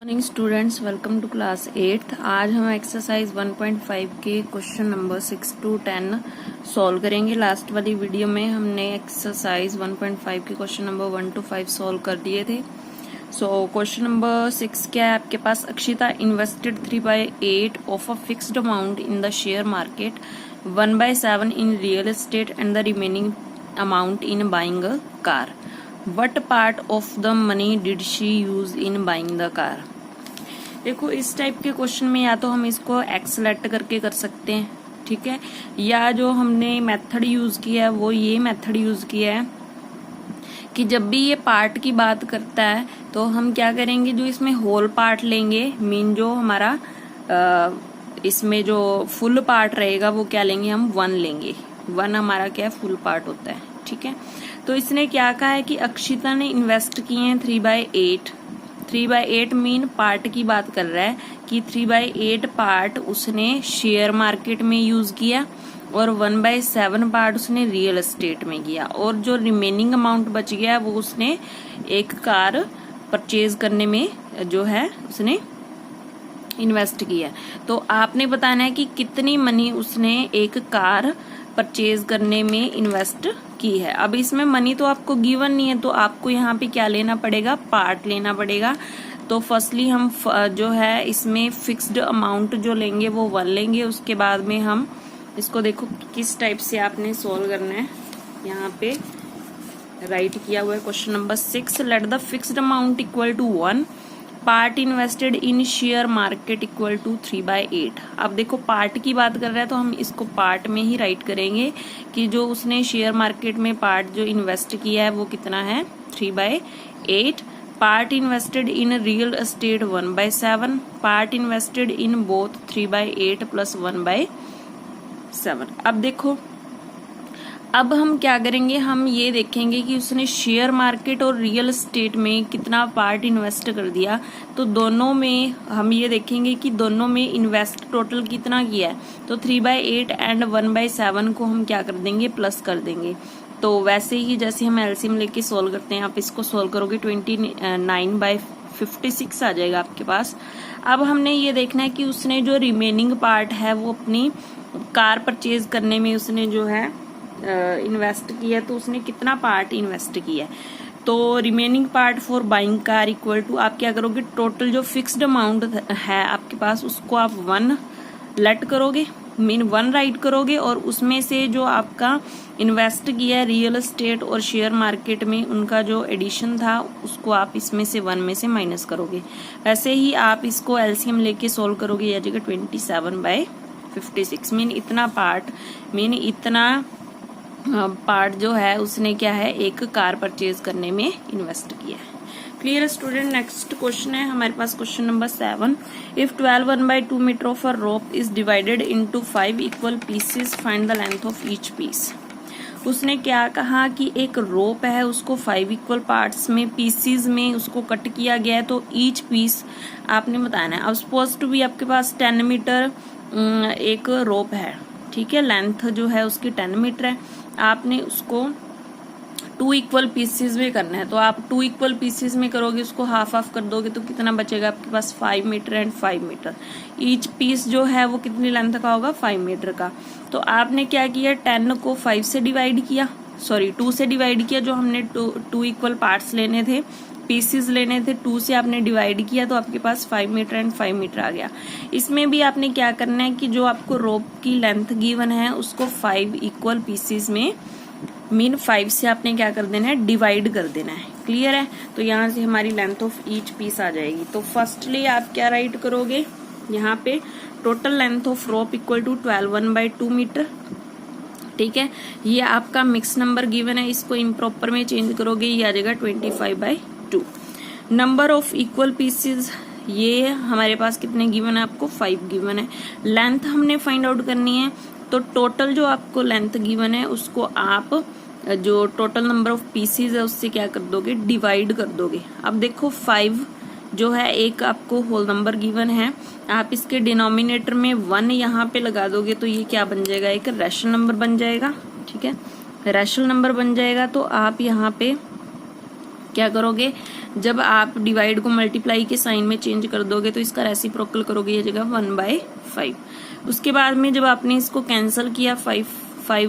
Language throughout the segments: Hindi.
Morning students, welcome to class 8। आज हम एक्सरसाइज 1.5 के क्वेश्चन नंबर 6 to 10 सॉल्व करेंगे। लास्ट वाली वीडियो में हमने एक्सरसाइज 1.5 के क्वेश्चन नंबर 1 to 5 सॉल्व कर दिए थे। सो क्वेश्चन नंबर 6 क्या है आपके पास? Akshita invested 3/8 of a fixed amount in the share market, 1/7 in real estate and the remaining amount in buying a car. What part of the money did she use in buying the car? देखो, इस टाइप के क्वेश्चन में या तो हम इसको एक्सलेक्ट करके कर सकते हैं, ठीक है, या जो हमने मेथड यूज किया है वो ये मेथड यूज किया है कि जब भी ये पार्ट की बात करता है तो हम क्या करेंगे, जो इसमें होल पार्ट लेंगे, मीन जो हमारा इसमें जो फुल पार्ट रहेगा वो क्या लेंगे, हम 1 लेंगे। 1 हमारा क्या है, फुल पार्ट होता है, ठीक है। तो इसने क्या कहा है कि अक्षिता ने इन्वेस्ट किए हैं 3/8। 3/8 मीन पार्ट की बात कर रहा है कि 3/8 पार्ट उसने शेयर मार्केट में यूज किया और 1/7 पार्ट उसने रियल एस्टेट में किया, और जो रिमेनिंग अमाउंट बच गया वो उसने एक कार परचेज करने में जो है उसने इन्वेस्ट किया। तो आपने बताना है कि कितनी मनी उसने एक कार परचेज करने में इन्वेस्ट की है। अब इसमें मनी तो आपको गिवन नहीं है, तो आपको यहाँ पे क्या लेना पड़ेगा, पार्ट लेना पड़ेगा। तो फर्स्टली हम जो है इसमें फिक्स्ड अमाउंट जो लेंगे वो 1 लेंगे। उसके बाद में हम इसको देखो किस टाइप से आपने सोल्व करना है। यहाँ पे राइट किया हुआ है question number 6, let the fixed amount equal to 1, part invested in share market equal to 3/8। अब देखो पार्ट की बात कर रहा है तो हम इसको पार्ट में ही राइट करेंगे कि जो उसने शेयर मार्केट में पार्ट जो इन्वेस्ट किया है वो कितना है, 3/8। Part invested in real estate 1/7, part invested in both 3/8 plus 1/7। अब देखो, अब हम क्या करेंगे, हम ये देखेंगे कि उसने शेयर मार्केट और रियल एस्टेट में कितना पार्ट इन्वेस्ट कर दिया। तो दोनों में हम ये देखेंगे कि दोनों में इन्वेस्ट टोटल कितना किया है। तो 3/8 एंड 1/7 को हम क्या कर देंगे, प्लस कर देंगे। तो वैसे ही जैसे हम एलसीएम लेके सोल्व करते हैं, आप इसको सोल्व करोगे 29/56 आ जाएगा आपके पास। अब हमने ये देखना है कि उसने जो रिमेनिंग पार्ट है वो अपनी कार परचेज करने में उसने जो है इन्वेस्ट किया, तो उसने कितना पार्ट इन्वेस्ट किया है। तो remaining part for buying car equal to, आप क्या करोगे, टोटल जो फिक्स्ड अमाउंट है आपके पास उसको आप 1 लेट करोगे, मीन 1 राइट करोगे, और उसमें से जो आपका इन्वेस्ट किया है रियल एस्टेट और शेयर मार्केट में उनका जो एडिशन था उसको आप इसमें से 1 में से माइनस करोगे। वैसे ही आप इसको एलसीएम लेके सोल्व करोगे, यह जगह 27/56 मीन इतना पार्ट जो है उसने क्या है, एक कार परचेज करने में इन्वेस्ट किया है। Clear student? नेक्स्ट क्वेश्चन है हमारे पास question number 7, if 12 1/2 metre of a rope is divided into 5 equal pieces, find the length of each piece. उसने क्या कहा कि एक रोप है, उसको 5 इक्वल पार्ट्स में पीसीज में उसको कट किया गया है, तो ईच पीस आपने बताना है। अब सपोज टू भी आपके पास 10 मीटर एक रोप है, ठीक है, लेंथ जो है उसकी 10 मीटर है, आपने उसको 2 इक्वल पीसेस में करना है। तो आप 2 इक्वल पीसेस में करोगे, उसको हाफ हाफ कर दोगे तो कितना बचेगा आपके पास, 5 metre and 5 metre. Each piece जो है वो कितनी लेंथ का होगा, 5 मीटर का। तो आपने क्या किया, 10 को 5 से डिवाइड किया, 2 से डिवाइड किया। जो हमने 2 इक्वल पार्ट्स लेने थे, पीसेस लेने थे, 2 से आपने डिवाइड किया तो आपके पास 5 मीटर एंड 5 मीटर आ गया। इसमें भी आपने क्या करना है कि जो आपको रोप की लेंथ गिवन है उसको 5 इक्वल पीसेस में, मीन 5 से आपने क्या कर देना है, डिवाइड कर देना है। क्लियर है? तो यहाँ से हमारी लेंथ ऑफ ईच पीस आ जाएगी। तो फर्स्टली आप क्या राइट करोगे, यहाँ पे total length of rope equal to 12 1/2 metre, ठीक है। ये आपका मिक्स नंबर गिवन है, इसको इम्प्रॉपर में चेंज करोगे, ये आ जाएगा 25/2। नंबर ऑफ इक्वल पीसेस, ये हमारे पास कितने गिवन है, आपको 5 गिवन है। लेंथ हमने फाइंड आउट करनी है, तो टोटल जो आपको लेंथ गिवन है उसको आप जो टोटल नंबर ऑफ पीसेस है उससे क्या कर दोगे, डिवाइड कर दोगे। अब देखो 5 जो है एक आपको होल नंबर गिवन है, आप इसके डिनोमिनेटर में 1 यहाँ पे लगा दोगे तो ये क्या बन जाएगा, एक रैशनल नंबर बन जाएगा, ठीक है, रैशनल नंबर बन जाएगा। तो आप यहाँ पे क्या करोगे, जब आप डिवाइड को मल्टीप्लाई के साइन में चेंज कर दोगे तो इसका रेसिप्रोकल करोगे, ये जगह 1/5। उसके बाद में जब आपने इसको कैंसिल किया 5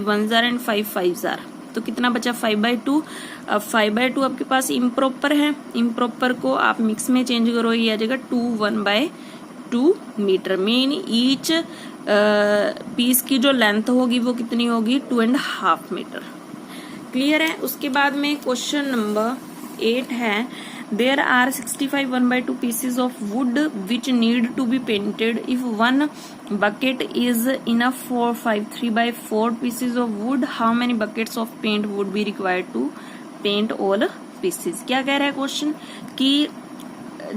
1 जार एंड 5 5 जार, तो कितना बचा 5/2। अब 5/2 आपके पास इम्प्रॉपर है, इम्प्रॉपर को आप मिक्स में चेंज करो, ये आ जाएगा 2 1/2 मीटर। मीन ईच पीस की जो लेंथ होगी वो कितनी होगी 2.5 मीटर। क्लियर है। उसके बाद में क्वेश्चन नंबर 8 है, there are 65 1/2 pieces of wood which need to be painted. If one bucket is enough for 3/4 pieces of wood, how many buckets of paint would be required to paint all pieces? क्या कह रहा है क्वेश्चन कि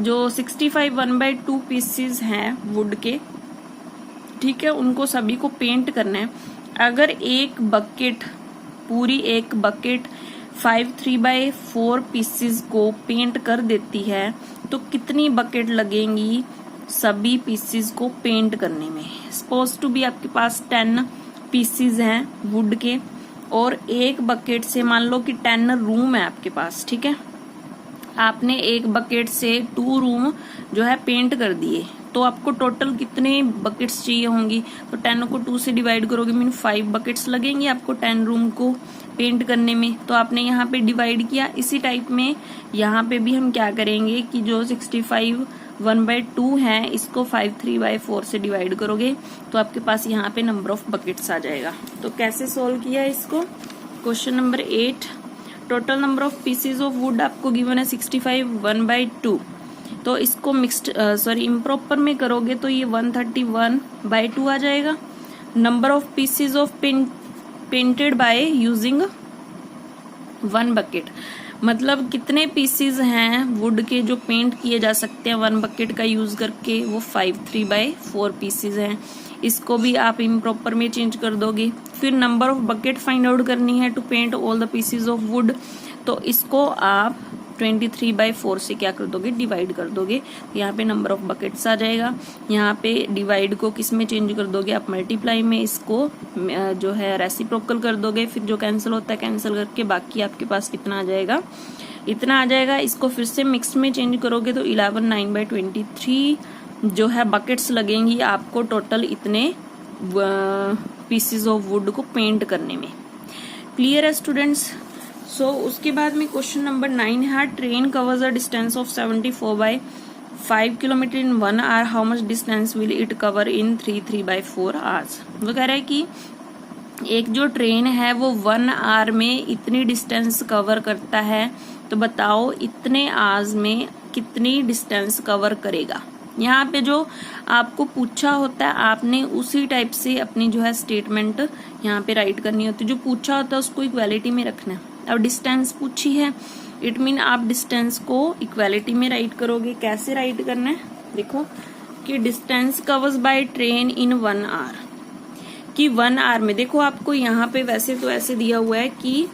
जो 65 1/2 pieces हैं वुड के, ठीक है, उनको सभी को पेंट करना है। अगर एक बकेट, पूरी एक बकेट 5 3/4 पीसेस को पेंट कर देती है तो कितनी बकेट लगेंगी सभी पीसेस को पेंट करने में। सपोज टू बी आपके पास 10 पीसेस हैं वुड के, और एक बकेट से मान लो कि 10 रूम है आपके पास, ठीक है, आपने एक बकेट से 2 रूम जो है पेंट कर दिए, तो आपको टोटल कितने बकेट्स चाहिए होंगी, तो 10 को 2 से डिवाइड करोगे, मीन 5 बकेट्स लगेंगी आपको 10 रूम को पेंट करने में। तो आपने यहाँ पे डिवाइड किया। इसी टाइप में यहाँ पे भी हम क्या करेंगे कि जो 65 1/2 है इसको 5 3/4 से डिवाइड करोगे तो आपके पास यहाँ पे नंबर ऑफ बकेट्स आ जाएगा। तो कैसे सोल्व किया इसको, question number 8, total number of pieces of would आपको गिवन है 65 1/2, तो इसको मिक्स्ड इम्प्रॉपर में करोगे तो ये 131/2 आ जाएगा। Number of pieces of painted by using 1 bucket, मतलब कितने पीसेज हैं वुड के जो पेंट किए जा सकते हैं 1 बकेट का यूज करके, वो 5 3/4 पीसेज हैं। इसको भी आप इम्प्रॉपर में चेंज कर दोगे। फिर number of bucket find out करनी है to paint all the pieces of wood, तो इसको आप 23/4 से क्या कर दोगे, डिवाइड कर दोगे। यहाँ पे नंबर ऑफ बकेट्स आ जाएगा। यहाँ पे डिवाइड को किस में चेंज कर दोगे आप, मल्टीप्लाई में, इसको जो है रेसिप्रोकल कर दोगे। फिर जो कैंसिल होता है कैंसिल करके बाकी आपके पास कितना आ जाएगा, इतना आ जाएगा। इसको फिर से मिक्स में चेंज करोगे तो 11 9/23 जो है बकेट्स लगेंगी आपको टोटल इतने पीसेज ऑफ वुड को पेंट करने में। क्लियर है स्टूडेंट्स। सो उसके बाद में क्वेश्चन नंबर 9 है, train covers a distance of 74/5 kilometre in 1 hour, how much distance will it cover in 3/4 hours. वो कह रहा है कि एक जो ट्रेन है वो 1 आवर में इतनी डिस्टेंस कवर करता है, तो बताओ इतने आवर्स में कितनी डिस्टेंस कवर करेगा। यहाँ पे जो आपको पूछा होता है आपने उसी टाइप से अपनी जो है स्टेटमेंट यहाँ पे राइट करनी होती है। जो पूछा होता है उसको इक्वालिटी में रखना है। अब डिस्टेंस पूछी है, इट मीन आप डिस्टेंस को इक्वालिटी में राइट करोगे। कैसे राइट करना है, देखो कि distance covers by train in 1 hour, कि 1 आवर में, देखो आपको यहाँ पे वैसे तो ऐसे दिया हुआ है कि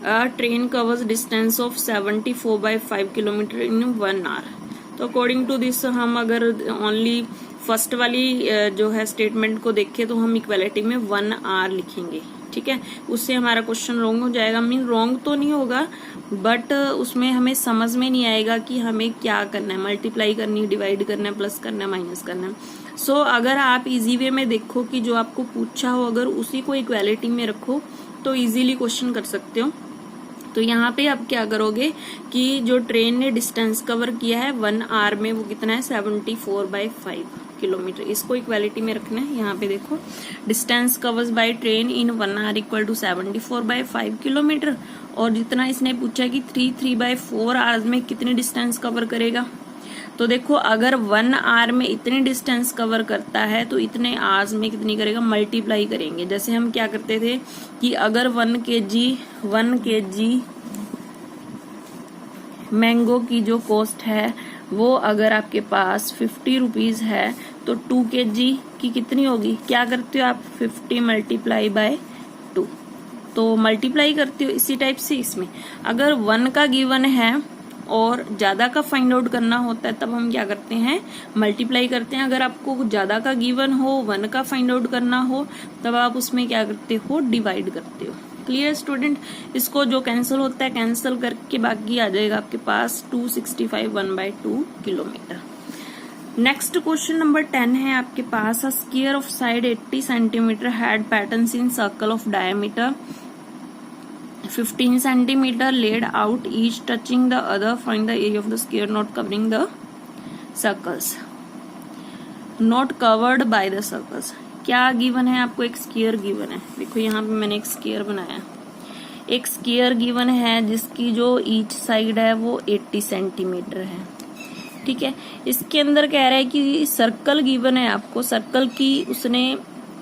train covers distance of 74/5 kilometre in 1 hour. तो अकॉर्डिंग टू दिस हम अगर ओनली फर्स्ट वाली जो है स्टेटमेंट को देखें तो हम इक्वालिटी में 1 आवर लिखेंगे, ठीक है। उससे हमारा क्वेश्चन रॉन्ग हो जाएगा। मीन रॉन्ग तो नहीं होगा बट उसमें हमें समझ में नहीं आएगा कि हमें क्या करना है, मल्टीप्लाई करनी है, डिवाइड करना है, प्लस करना है, माइनस करना है। सो अगर आप इजी वे में देखो कि जो आपको पूछा हो अगर उसी को इक्वालिटी में रखो तो इजीली क्वेश्चन कर सकते हो। तो यहाँ पे आप क्या करोगे कि जो ट्रेन ने डिस्टेंस कवर किया है 1 आवर में वो कितना है 74/5 किलोमीटर, इसको इक्वालिटी में रखना है। यहाँ पे देखो distance covers by train in 1 hour equal to 74/5 kilometre, और जितना इसने पूछा कि 3/4 आवर्स में कितनी डिस्टेंस कवर करेगा। तो देखो अगर 1 आवर में इतनी डिस्टेंस कवर करता है तो इतने आवर्स में कितनी करेगा, मल्टीप्लाई करेंगे। जैसे हम क्या करते थे कि अगर 1 kg मैंगो की जो कॉस्ट है वो अगर आपके पास 50 रुपीज है तो 2 kg की कितनी होगी, क्या करते हो आप 50 मल्टीप्लाई बाय 2, तो मल्टीप्लाई करते हो। इसी टाइप से इसमें अगर 1 का गिवन है और ज्यादा का फाइंड आउट करना होता है तब हम क्या करते हैं, मल्टीप्लाई करते हैं। अगर आपको ज्यादा का गिवन हो 1 का फाइंड आउट करना हो तब आप उसमें क्या करते हो, डिवाइड करते हो। Clear student. इसको जो कैंसिल होता है कैंसिल करके बाकी आ जाएगा आपके पास 265 1/2 किलोमीटर। नेक्स्ट क्वेश्चन नंबर 10 है आपके पास। A square of side 80 centimetre had patterns in circle of diameter 15 centimetre laid out each touching the other. Find the area of the sphere not covering the circles. Not covered by the circles. क्या गिवन है आपको? एक स्क्वायर गिवन है। देखो यहाँ पे मैंने एक स्क्वायर बनाया। एक स्क्वायर गिवन है जिसकी जो ईच साइड है वो 80 सेंटीमीटर है। ठीक है, इसके अंदर कह रहा है कि सर्कल गिवन है आपको। सर्कल की उसने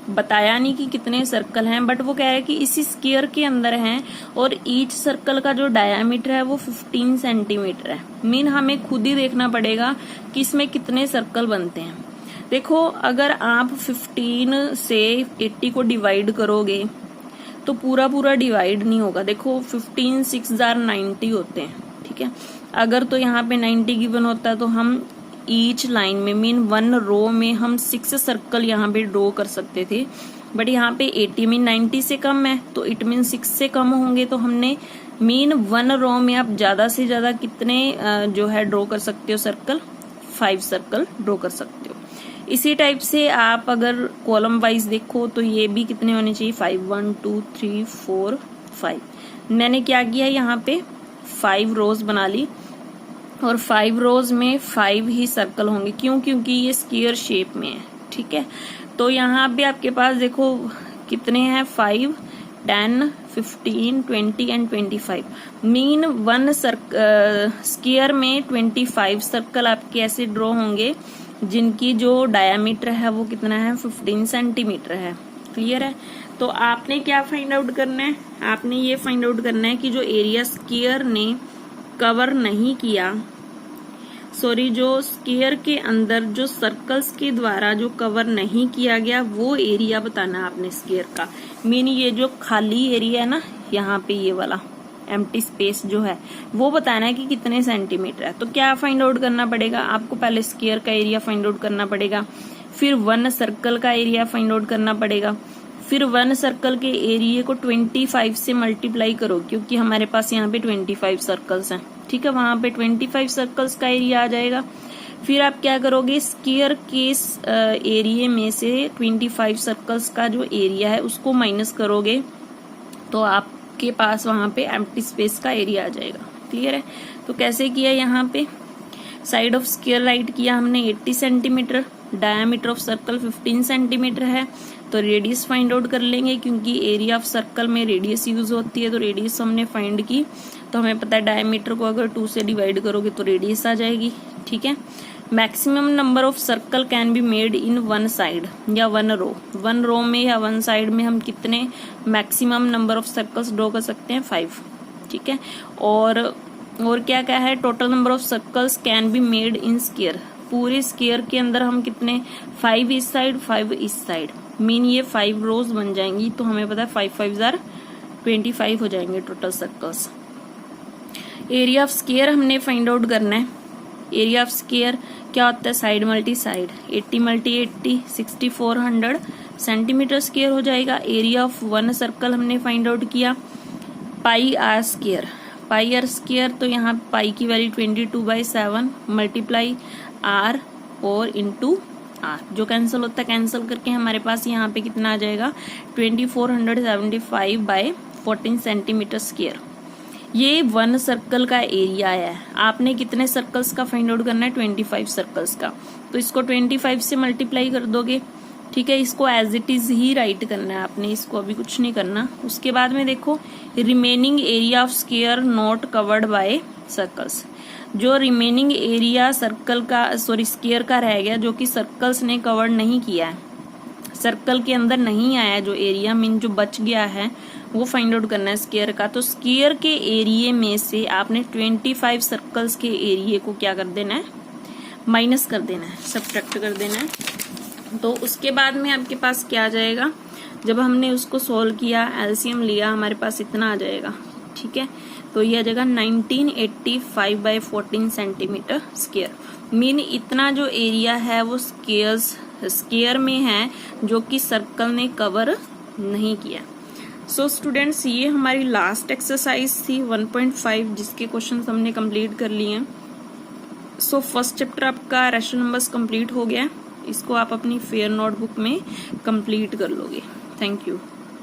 बताया नहीं कि कितने सर्कल हैं, बट वो कह रहा है कि इसी स्क्वायर के अंदर हैं और ईच सर्कल का जो डायामीटर है वो 15 सेंटीमीटर है। मीन हमें खुद ही देखना पड़ेगा कि इसमें कितने सर्कल बनते हैं। देखो, अगर आप 15 से 80 को डिवाइड करोगे तो पूरा पूरा डिवाइड नहीं होगा। देखो 15 6 जार 90 होते हैं। ठीक है, अगर तो यहाँ पे 90 गिवन होता तो हम ईच लाइन में मीन 1 रो में हम 6 सर्कल यहाँ पे ड्रॉ कर सकते थे, बट यहाँ पे 80 मीन 90 से कम है तो इट मीन 6 से कम होंगे। तो हमने मीन 1 रो में आप ज्यादा से ज्यादा कितने जो है ड्रॉ कर सकते हो सर्कल? 5 सर्कल ड्रॉ कर सकते हो। इसी टाइप से आप अगर कॉलम वाइज देखो तो ये भी कितने होने चाहिए? 5 1 2 3 4 5। मैंने क्या किया, यहाँ पे 5 रोज बना ली और 5 रोज में 5 ही सर्कल होंगे। क्यों? क्योंकि ये स्क्वायर शेप में है। ठीक है, तो यहाँ पे आपके पास देखो कितने हैं? 5 10 15 20 एंड 25। मीन 1 स्क्वायर में 25 सर्कल आपके ऐसे ड्रॉ होंगे जिनकी जो डायामीटर है वो कितना है? 15 सेंटीमीटर है। क्लियर है? तो आपने क्या फाइंड आउट करना है? आपने ये फाइंड आउट करना है कि जो एरिया स्क्वायर ने कवर नहीं किया, जो स्क्वायर के अंदर जो सर्कल्स के द्वारा जो कवर नहीं किया गया वो एरिया बताना है आपने स्क्वायर का। मीन ये जो खाली एरिया है ना, यहाँ पे ये वाला एम्प्टी स्पेस जो है वो बताना है कि कितने सेंटीमीटर है। तो क्या फाइंड आउट करना पड़ेगा आपको? पहले स्क्वायर का एरिया फाइंड आउट करना पड़ेगा, फिर 1 सर्कल का एरिया फाइंड आउट करना पड़ेगा, फिर 1 सर्कल के एरिया को 25 से मल्टीप्लाई करो क्योंकि हमारे पास यहाँ पे 25 सर्कल्स हैं। ठीक है, वहां पे 25 सर्कल्स का एरिया आ जाएगा। फिर आप क्या करोगे? स्क्वायर के एरिया में से 25 सर्कल्स का जो एरिया है उसको माइनस करोगे तो आपके पास वहां पे एम्प्टी स्पेस का एरिया आ जाएगा। क्लियर है? तो कैसे किया? यहाँ पे साइड ऑफ स्क्वायर राइट किया हमने 80 centimetre, diameter of circle 15 centimetre है तो रेडियस फाइंड आउट कर लेंगे क्योंकि एरिया ऑफ सर्कल में रेडियस यूज होती है। तो रेडियस हमने फाइंड की तो हमें पता है डायमीटर को अगर 2 से डिवाइड करोगे तो रेडियस आ जाएगी। ठीक है, maximum number of circle can be made in 1 side या 1 रो। 1 रो में या 1 साइड में हम कितने maximum number of circles draw कर सकते हैं? 5। ठीक है, और क्या क्या है? Total number of circles can be made in square. पूरे स्क्वायर के अंदर हम कितने? 5 इस साइड 5 इस साइड, मीन ये 5 रोज बन जाएंगी। तो हमें पता है 5 5 जार 25 हो जाएंगे total circles. Area of square हमने फाइंड आउट करना है। एरिया ऑफ स्क्वायर क्या होता है? Side multi side, 80 multi 80 6400 centimetre square हो जाएगा। एरिया ऑफ 1 सर्कल हमने फाइंड आउट किया pi r square. Pi r square तो यहाँ पाई की वैल्यू 22/7 मल्टीप्लाई आर और इंटू आर, जो कैंसिल होता है कैंसिल करके हमारे पास यहाँ पे कितना आ जाएगा? 2475/14 सेंटीमीटर स्क्वायर। ये 1 सर्कल का एरिया है। आपने कितने सर्कल्स का फाइंड आउट करना है? 25 सर्कल्स का। तो इसको 25 से मल्टीप्लाई कर दोगे। ठीक है, इसको एज इट इज ही राइट करना है आपने, इसको अभी कुछ नहीं करना। उसके बाद में देखो remaining area of square not covered by circles. जो रिमेनिंग एरिया सर्कल का स्क्वायर का रह गया जो कि सर्कल्स ने कवर नहीं किया है, सर्कल के अंदर नहीं आया जो एरिया, मीन जो बच गया है वो फाइंड आउट करना है स्क्वायर का। तो स्क्वायर के एरिया में से आपने 25 सर्कल्स के एरिया को क्या कर देना है? माइनस कर देना है, सब्ट्रैक्ट कर देना है। तो उसके बाद में आपके पास क्या आ जाएगा? जब हमने उसको सोल्व किया, एलसीएम लिया, हमारे पास इतना आ जाएगा। ठीक है, तो ये आ जाएगा 1985/14 सेंटीमीटर स्क्वायर। मीन इतना जो एरिया है वो स्क्वायर में है जो कि सर्कल ने कवर नहीं किया। सो स्टूडेंट्स, ये हमारी लास्ट एक्सरसाइज थी 1.5, जिसके क्वेश्चंस हमने कंप्लीट कर लिए हैं। सो फर्स्ट चैप्टर आपका रैशनल नंबर्स कंप्लीट हो गया है। इसको आप अपनी फेयर नोटबुक में कंप्लीट कर लोगे। Thank you.